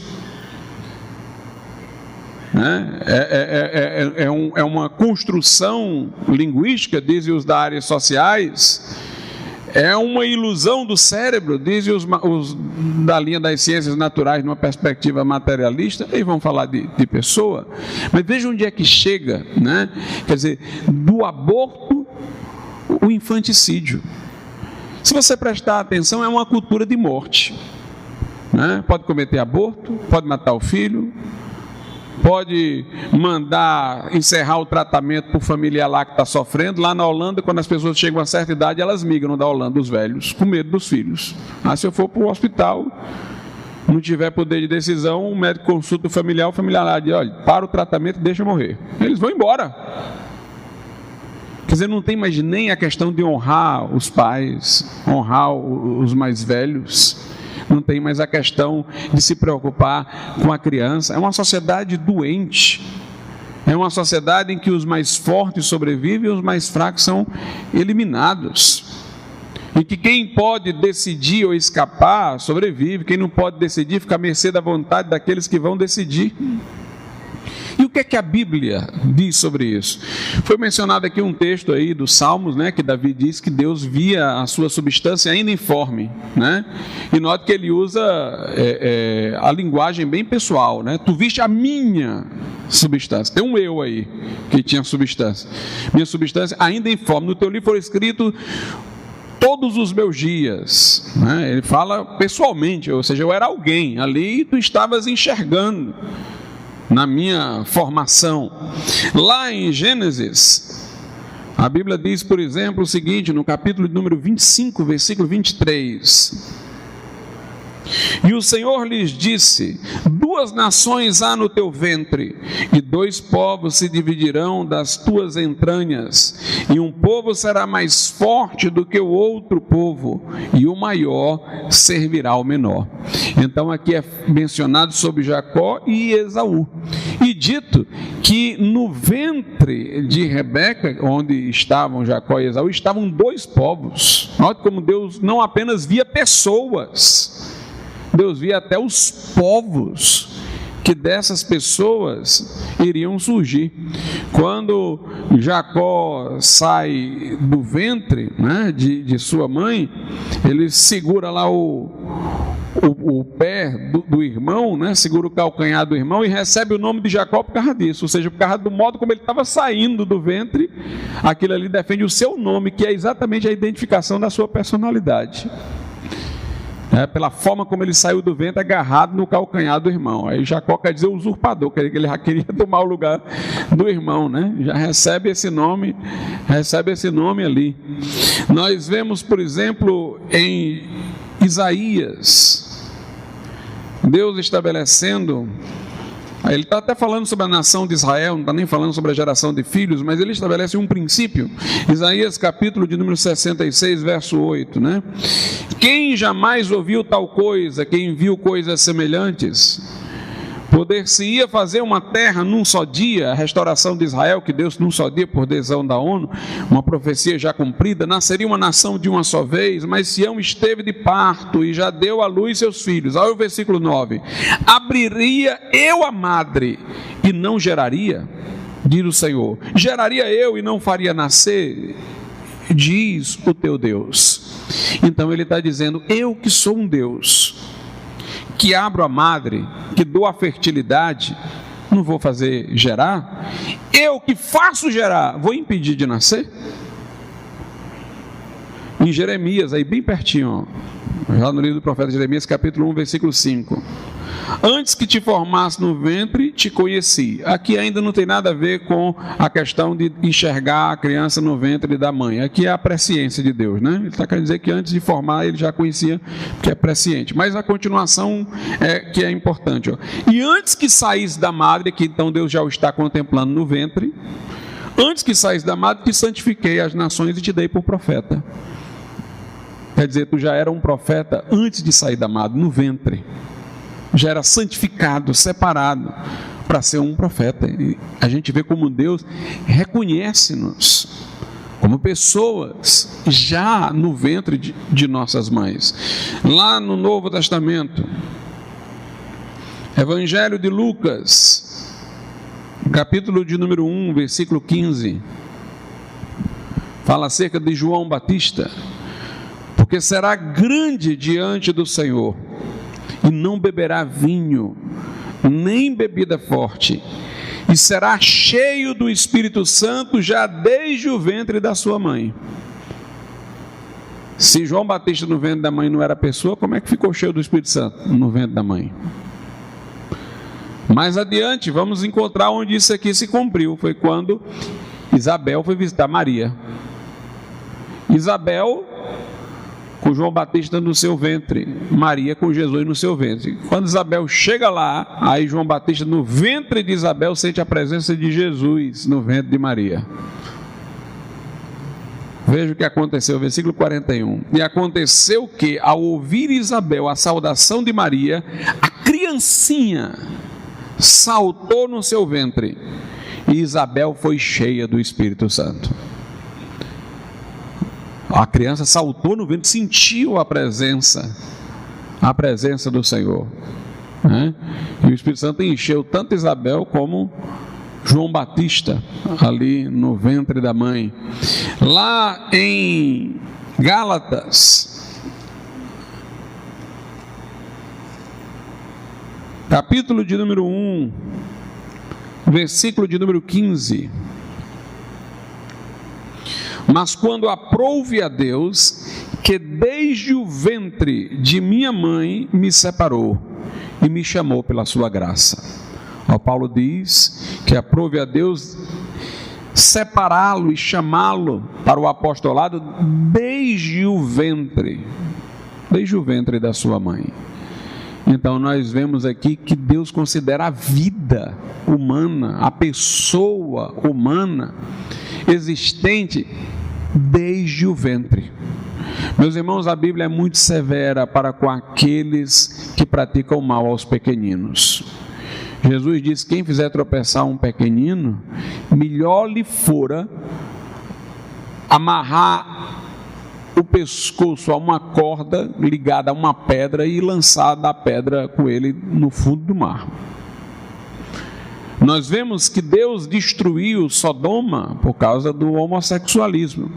É uma construção linguística, dizem os da área sociais. É uma ilusão do cérebro, dizem os da linha das ciências naturais, numa perspectiva materialista, e vão falar de pessoa. Mas veja onde é que chega, né? Quer dizer, do aborto, o infanticídio. Se você prestar atenção, é uma cultura de morte. Né? Pode cometer aborto, pode matar o filho, pode mandar encerrar o tratamento para o familiar lá que está sofrendo. Lá na Holanda, quando as pessoas chegam a certa idade, elas migram da Holanda, os velhos, com medo dos filhos. Se eu for para o hospital, não tiver poder de decisão, o médico consulta o familiar lá diz, olha, para o tratamento, deixa eu morrer. Eles vão embora. Quer dizer, não tem mais nem a questão de honrar os pais, honrar os mais velhos. Não tem mais a questão de se preocupar com a criança. É uma sociedade doente. É uma sociedade em que os mais fortes sobrevivem e os mais fracos são eliminados. E que quem pode decidir ou escapar, sobrevive. Quem não pode decidir, fica à mercê da vontade daqueles que vão decidir. E o que é que a Bíblia diz sobre isso? Foi mencionado aqui um texto aí dos Salmos, né, que Davi diz que Deus via a sua substância ainda informe, né? E note que ele usa a linguagem bem pessoal, né? Tu viste a minha substância. Tem um eu aí que tinha substância. Minha substância ainda informe. No teu livro foi escrito todos os meus dias, né? Ele fala pessoalmente, ou seja, eu era alguém ali e tu estavas enxergando na minha formação. Lá em Gênesis, a Bíblia diz, por exemplo, o seguinte, no capítulo número 25, versículo 23: e o Senhor lhes disse: 2 nações há no teu ventre, e 2 povos se dividirão das tuas entranhas, e um povo será mais forte do que o outro povo, e o maior servirá ao menor. Então aqui é mencionado sobre Jacó e Esaú, e dito que no ventre de Rebeca, onde estavam Jacó e Esaú, estavam 2 povos. Note como Deus não apenas via pessoas, Deus via até os povos que dessas pessoas iriam surgir. Quando Jacó sai do ventre, né, de sua mãe, ele segura lá o pé do irmão, né, segura o calcanhar do irmão e recebe o nome de Jacó por causa disso, ou seja, por causa do modo como ele estava saindo do ventre. Aquilo ali defende o seu nome, que é exatamente a identificação da sua personalidade. Pela forma como ele saiu do ventre, agarrado no calcanhar do irmão. Aí Jacó quer dizer usurpador, que ele já queria tomar o lugar do irmão, né? Já recebe esse nome ali. Nós vemos, por exemplo, em Isaías, Deus estabelecendo, ele está até falando sobre a nação de Israel, não está nem falando sobre a geração de filhos, mas ele estabelece um princípio. Isaías capítulo de número 66, verso 8, né? Quem jamais ouviu tal coisa, quem viu coisas semelhantes? Poder-se-ia fazer uma terra num só dia, a restauração de Israel, que Deus num só dia, por decisão da ONU, uma profecia já cumprida, nasceria uma nação de uma só vez, mas Sião esteve de parto e já deu à luz seus filhos. Olha o versículo 9: abriria eu a madre e não geraria, diz o Senhor, geraria eu e não faria nascer, diz o teu Deus. Então ele está dizendo, eu que sou um Deus, que abro a madre, que dou a fertilidade, não vou fazer gerar? Eu que faço gerar, vou impedir de nascer? Em Jeremias, aí bem pertinho, já no livro do profeta Jeremias, capítulo 1, versículo 5. Antes que te formasse no ventre, te conheci. Aqui ainda não tem nada a ver com a questão de enxergar a criança no ventre da mãe. Aqui é a presciência de Deus, né? Ele está querendo dizer que antes de formar ele já conhecia, que é presciente. Mas a continuação é que é importante. Ó. E antes que saísse da madre, que então Deus já o está contemplando no ventre, antes que saísse da madre, te santifiquei as nações e te dei por profeta. Quer dizer, tu já era um profeta antes de sair da madre, no ventre. Já era santificado, separado para ser um profeta. E a gente vê como Deus reconhece-nos como pessoas já no ventre de nossas mães. Lá no Novo Testamento, Evangelho de Lucas, capítulo de número 1, versículo 15, fala acerca de João Batista, porque será grande diante do Senhor, e não beberá vinho, nem bebida forte, e será cheio do Espírito Santo já desde o ventre da sua mãe. Se João Batista no ventre da mãe não era pessoa, como é que ficou cheio do Espírito Santo no ventre da mãe? Mais adiante, vamos encontrar onde isso aqui se cumpriu. Foi quando Isabel foi visitar Maria. Isabel com João Batista no seu ventre, Maria com Jesus no seu ventre. Quando Isabel chega lá, aí João Batista no ventre de Isabel sente a presença de Jesus no ventre de Maria. Veja o que aconteceu, versículo 41. E aconteceu que, ao ouvir Isabel a saudação de Maria, a criancinha saltou no seu ventre, e Isabel foi cheia do Espírito Santo. A criança saltou no ventre, sentiu a presença do Senhor. né? E o Espírito Santo encheu tanto Isabel como João Batista, ali no ventre da mãe. Lá em Gálatas, capítulo de número 1, versículo de número 15. Mas quando aprouve a Deus, que desde o ventre de minha mãe me separou e me chamou pela sua graça. O Paulo diz que aprouve a Deus separá-lo e chamá-lo para o apostolado desde o ventre da sua mãe. Então nós vemos aqui que Deus considera a vida humana, a pessoa humana existente desde o ventre. Meus irmãos, a Bíblia é muito severa para com aqueles que praticam mal aos pequeninos. Jesus diz: quem fizer tropeçar um pequenino, melhor lhe fora amarrar o pescoço a uma corda ligada a uma pedra e lançar da pedra com ele no fundo do mar. Nós vemos que Deus destruiu Sodoma por causa do homossexualismo,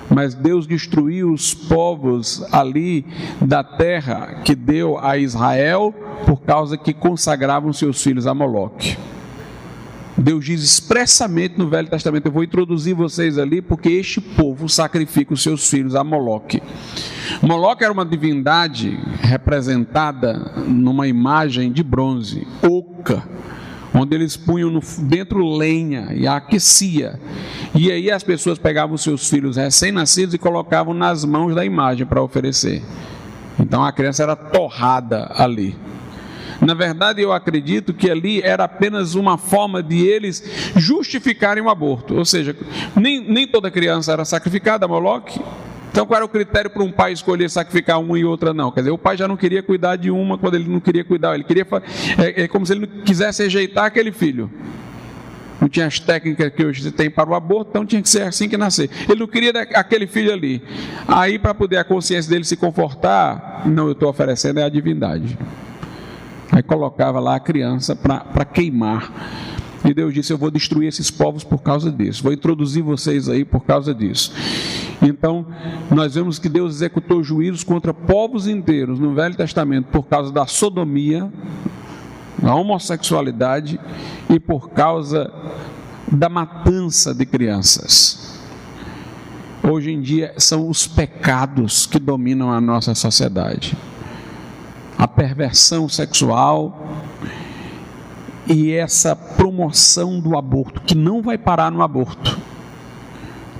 mas Deus destruiu os povos ali da terra que deu a Israel por causa que consagravam seus filhos a Moloque. Deus diz expressamente no Velho Testamento: eu vou introduzir vocês ali porque este povo sacrifica os seus filhos a Moloque. Moloque era uma divindade representada numa imagem de bronze, oca, onde eles punham dentro lenha e aquecia. E aí as pessoas pegavam os seus filhos recém-nascidos e colocavam nas mãos da imagem para oferecer. Então a criança era torrada ali. Na verdade, eu acredito que ali era apenas uma forma de eles justificarem o aborto. Ou seja, nem toda criança era sacrificada a Moloque. Então qual era o critério para um pai escolher sacrificar uma e outra não? Quer dizer, o pai já não queria cuidar de uma quando ele não queria cuidar. Ele queria, é como se ele não quisesse rejeitar aquele filho. Não tinha as técnicas que hoje tem para o aborto, então tinha que ser assim que nascer. Ele não queria aquele filho ali. Aí, para poder a consciência dele se confortar, não, eu estou oferecendo é a divindade. Aí colocava lá a criança para queimar. E Deus disse: eu vou destruir esses povos por causa disso. Vou introduzir vocês aí por causa disso. Então, nós vemos que Deus executou juízos contra povos inteiros no Velho Testamento por causa da sodomia, da homossexualidade e por causa da matança de crianças. Hoje em dia são os pecados que dominam a nossa sociedade. A perversão sexual e essa promoção do aborto, que não vai parar no aborto,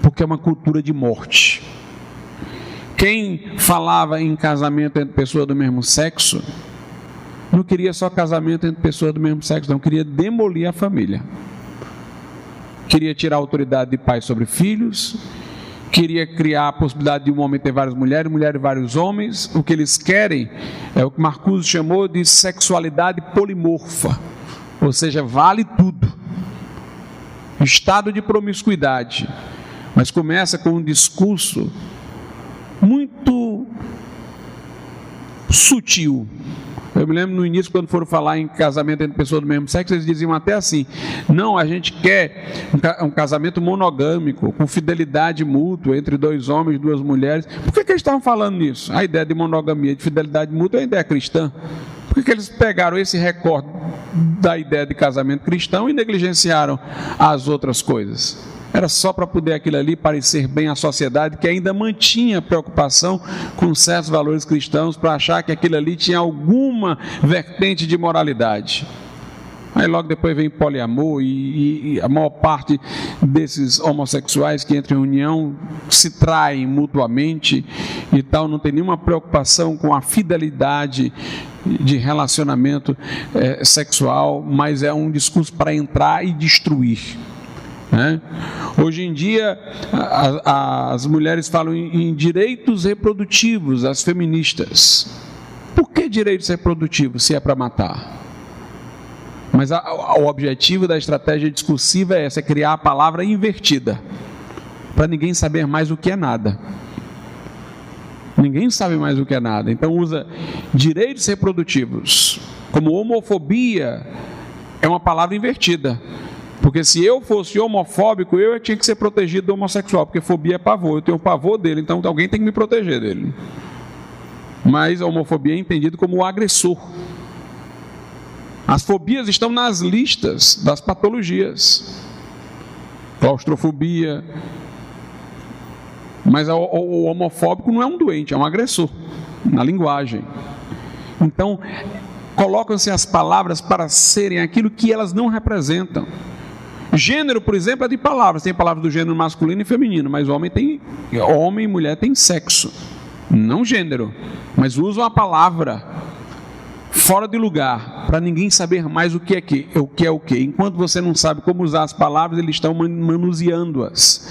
porque é uma cultura de morte. Quem falava em casamento entre pessoas do mesmo sexo, não queria só casamento entre pessoas do mesmo sexo, não, queria demolir a família. Queria tirar a autoridade de pai sobre filhos, queria criar a possibilidade de um homem ter várias mulheres, mulheres vários homens. O que eles querem é o que Marcuse chamou de sexualidade polimorfa, ou seja, vale tudo. Estado de promiscuidade, mas começa com um discurso muito sutil. Eu me lembro no início, quando foram falar em casamento entre pessoas do mesmo sexo, eles diziam até assim: não, a gente quer um casamento monogâmico, com fidelidade mútua entre dois homens e duas mulheres. Por que eles estavam falando nisso? A ideia de monogamia, de fidelidade mútua é a ideia cristã. Por que eles pegaram esse recorte da ideia de casamento cristão e negligenciaram as outras coisas? Era só para poder aquilo ali parecer bem à sociedade, que ainda mantinha preocupação com certos valores cristãos, para achar que aquilo ali tinha alguma vertente de moralidade. Aí logo depois vem poliamor e a maior parte desses homossexuais que entram em união se traem mutuamente e tal, não tem nenhuma preocupação com a fidelidade de relacionamento sexual, mas é um discurso para entrar e destruir. Hoje em dia as mulheres falam em direitos reprodutivos, as feministas. Por que direitos reprodutivos se é para matar? Mas o objetivo da estratégia discursiva é essa: é criar a palavra invertida, para ninguém saber mais o que é nada. Ninguém sabe mais o que é nada. Então usa direitos reprodutivos Como homofobia é uma palavra invertida. Porque se eu fosse homofóbico, eu tinha que ser protegido do homossexual, porque fobia é pavor, eu tenho pavor dele, então alguém tem que me proteger dele. Mas a homofobia é entendida como o agressor. As fobias estão nas listas das patologias. Claustrofobia. Mas o homofóbico não é um doente, é um agressor, na linguagem. Então, colocam-se as palavras para serem aquilo que elas não representam. Gênero, por exemplo, é de palavras. Tem palavras do gênero masculino e feminino, mas homem e mulher tem sexo, não gênero. Mas usam a palavra fora de lugar, para ninguém saber mais o que é o que. Enquanto você não sabe como usar as palavras, eles estão manuseando-as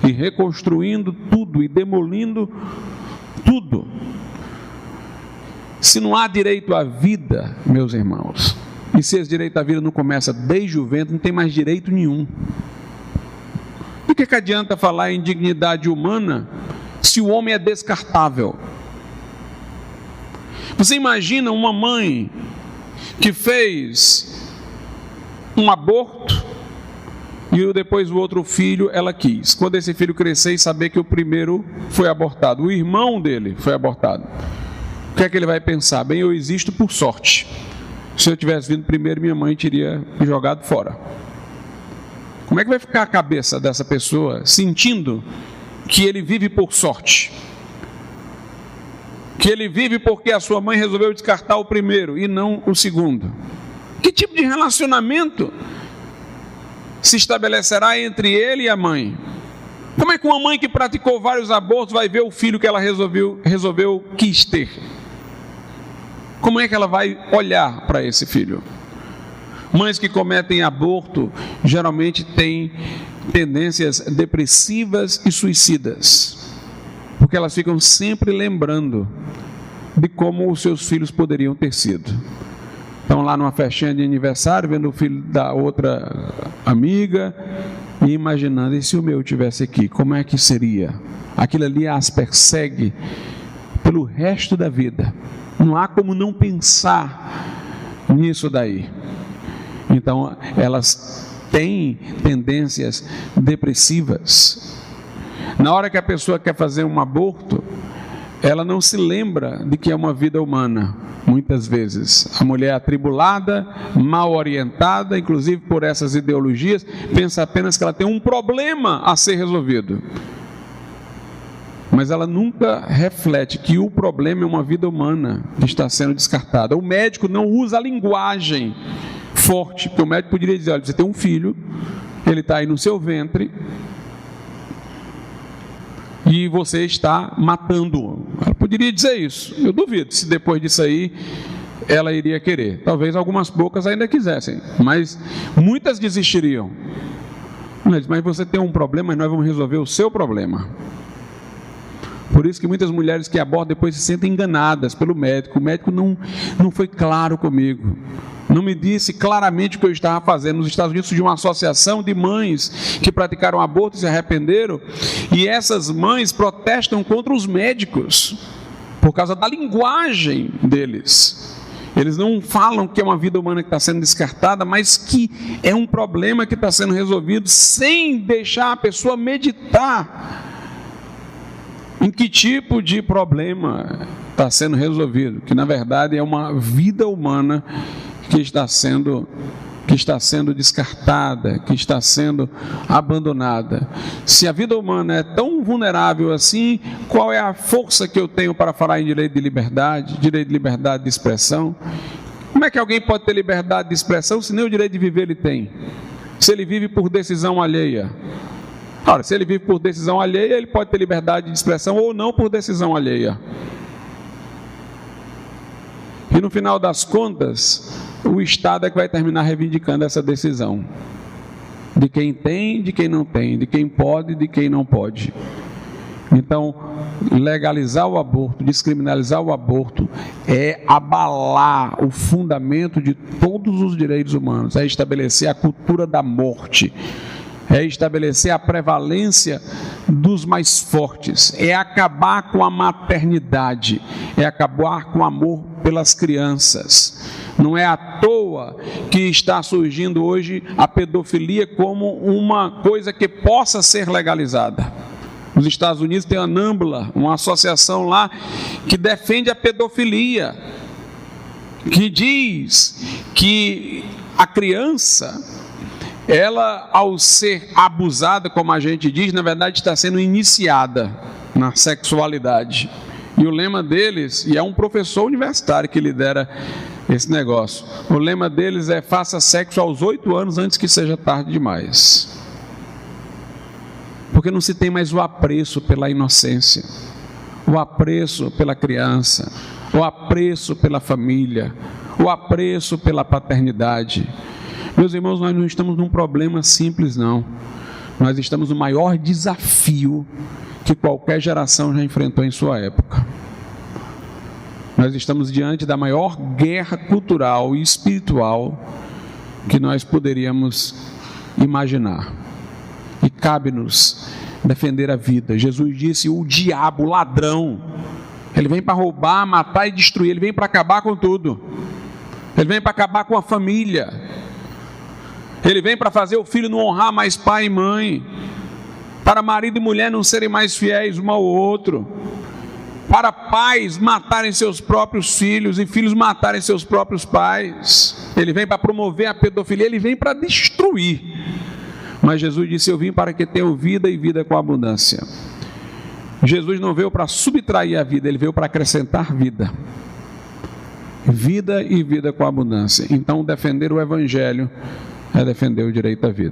e reconstruindo tudo e demolindo tudo. Se não há direito à vida, meus irmãos, e se esse direito à vida não começa desde o ventre, não tem mais direito nenhum. Do que adianta falar em dignidade humana se o homem é descartável? Você imagina uma mãe que fez um aborto e depois o outro filho ela quis. Quando esse filho crescer e saber que o primeiro foi abortado, o irmão dele foi abortado, o que é que ele vai pensar? Bem, eu existo por sorte. Se eu tivesse vindo primeiro, minha mãe teria me jogado fora. Como é que vai ficar a cabeça dessa pessoa sentindo que ele vive por sorte? Que ele vive porque a sua mãe resolveu descartar o primeiro e não o segundo? Que tipo de relacionamento se estabelecerá entre ele e a mãe? Como é que uma mãe que praticou vários abortos vai ver o filho que ela resolveu quis ter? Como é que ela vai olhar para esse filho? Mães que cometem aborto geralmente têm tendências depressivas e suicidas, porque elas ficam sempre lembrando de como os seus filhos poderiam ter sido. Estão lá numa festinha de aniversário, vendo o filho da outra amiga e imaginando, e se o meu estivesse aqui, como é que seria? Aquilo ali as persegue pelo resto da vida. Não há como não pensar nisso daí. Então, elas têm tendências depressivas. Na hora que a pessoa quer fazer um aborto, ela não se lembra de que é uma vida humana. Muitas vezes, a mulher atribulada, mal orientada, inclusive por essas ideologias, pensa apenas que ela tem um problema a ser resolvido. Mas ela nunca reflete que o problema é uma vida humana que está sendo descartada. O médico não usa a linguagem forte, porque o médico poderia dizer, olha, você tem um filho, ele está aí no seu ventre, e você está matando-o. Ela poderia dizer isso. Eu duvido se depois disso aí ela iria querer. Talvez algumas poucas ainda quisessem, mas muitas desistiriam. Mas você tem um problema e nós vamos resolver o seu problema. Por isso que muitas mulheres que abortam depois se sentem enganadas pelo médico. O médico não foi claro comigo. Não me disse claramente o que eu estava fazendo. Nos Estados Unidos surgiu uma associação de mães que praticaram aborto e se arrependeram. E essas mães protestam contra os médicos por causa da linguagem deles. Eles não falam que é uma vida humana que está sendo descartada, mas que é um problema que está sendo resolvido sem deixar a pessoa meditar em que tipo de problema está sendo resolvido, que na verdade é uma vida humana que está sendo descartada, que está sendo abandonada. Se a vida humana é tão vulnerável assim, qual é a força que eu tenho para falar em direito de liberdade de expressão? Como é que alguém pode ter liberdade de expressão se nem o direito de viver ele tem? Se ele vive por decisão alheia. Ora, se ele vive por decisão alheia, ele pode ter liberdade de expressão ou não por decisão alheia. E no final das contas, o Estado é que vai terminar reivindicando essa decisão. De quem tem, de quem não tem, de quem pode, de quem não pode. Então, legalizar o aborto, descriminalizar o aborto, é abalar o fundamento de todos os direitos humanos, é estabelecer a cultura da morte, é estabelecer a prevalência dos mais fortes, é acabar com a maternidade, é acabar com o amor pelas crianças. Não é à toa que está surgindo hoje a pedofilia como uma coisa que possa ser legalizada. Nos Estados Unidos tem a NAMBLA, uma associação lá que defende a pedofilia, que diz que a criança, ela, ao ser abusada, como a gente diz, na verdade está sendo iniciada na sexualidade. E o lema deles, e é um professor universitário que lidera esse negócio, o lema deles é: faça sexo aos 8 anos antes que seja tarde demais. Porque não se tem mais o apreço pela inocência, o apreço pela criança, o apreço pela família, o apreço pela paternidade. Meus irmãos, nós não estamos num problema simples, não. Nós estamos no maior desafio que qualquer geração já enfrentou em sua época. Nós estamos diante da maior guerra cultural e espiritual que nós poderíamos imaginar. E cabe-nos defender a vida. Jesus disse: o diabo, o ladrão, ele vem para roubar, matar e destruir, ele vem para acabar com tudo. Ele vem para acabar com a família. Ele vem para fazer o filho não honrar mais pai e mãe, para marido e mulher não serem mais fiéis um ao outro, para pais matarem seus próprios filhos e filhos matarem seus próprios pais. Ele vem para promover a pedofilia, ele vem para destruir. Mas Jesus disse: eu vim para que tenham vida e vida com abundância. Jesus não veio para subtrair a vida, ele veio para acrescentar vida. Vida e vida com abundância. Então, defender o Evangelho é defender o direito à vida.